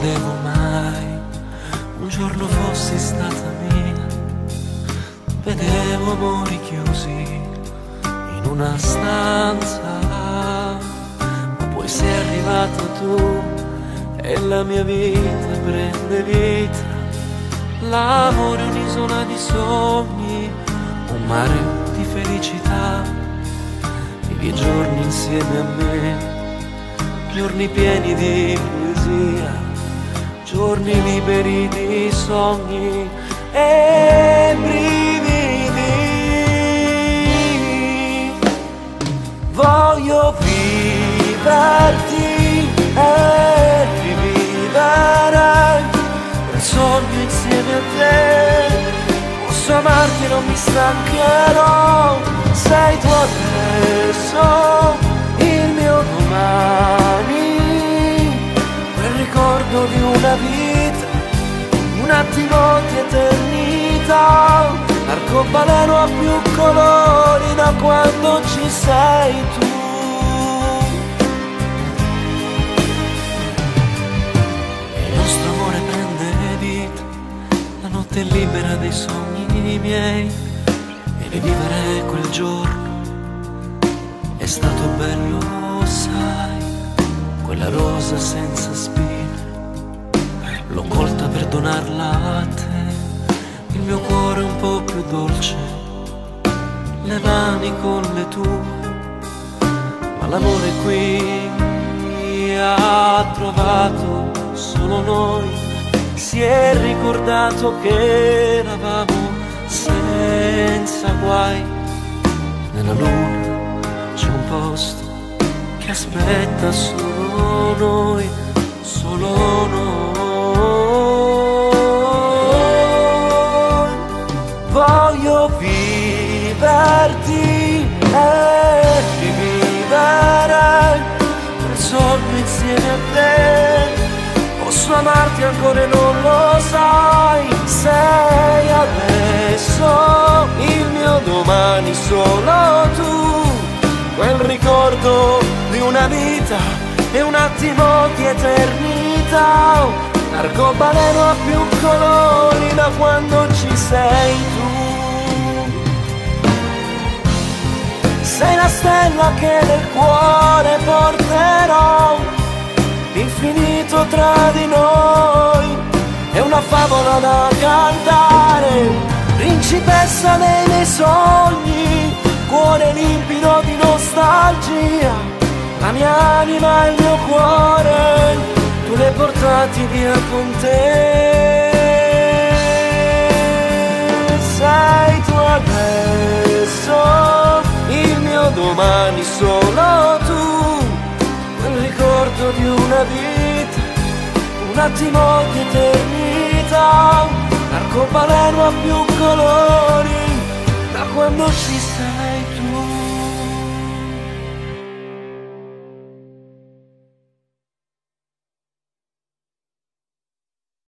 credevo mai un giorno fossi stata mia. Vedevo amori chiusi in una stanza, ma poi sei arrivato tu e la mia vita prende vita. L'amore è un'isola di sogni, un mare di felicità. Vivi i giorni insieme a me, giorni pieni di poesia, giorni liberi di sogni e brividi. Voglio viverti e rivivere il sogno insieme a te. Posso amarti, non mi stancherò. Sei tu adesso, il mio domani, quel ricordo di una vita, un attimo di eternità. L'arcobaleno ha più colori da quando ci sei tu. Il nostro amore prende vita, la notte è libera dei sogni miei, e rivivere quel giorno è stato bello, sai. Quella rosa senza spine l'ho colta per donarla a te. Il mio cuore è un po' più dolce, le mani con le tue, ma l'amore qui ha trovato solo noi. Si è ricordato che eravamo senza guai. Nella luna c'è un posto che aspetta solo noi, solo noi. Voglio viverti e rivivere quel sogno insieme a te. Posso amarti ancora e non lo sai. Sei adesso il mio domani, solo tu. Quel ricordo di una vita e un attimo di eternità. L'arcobaleno ha più colori da quando ci sei tu. Sei la stella che nel cuore porterò, l'infinito tra di noi. È una favola da cantare, principessa dei miei sogni, cuore limpido di nostalgia. La mia anima e il mio cuore tu li hai portati via con te. Sei tu adesso, il mio domani, solo tu. Quel ricordo di una vita, un attimo di eternità. L'arcobaleno ha più colori da quando ci sei.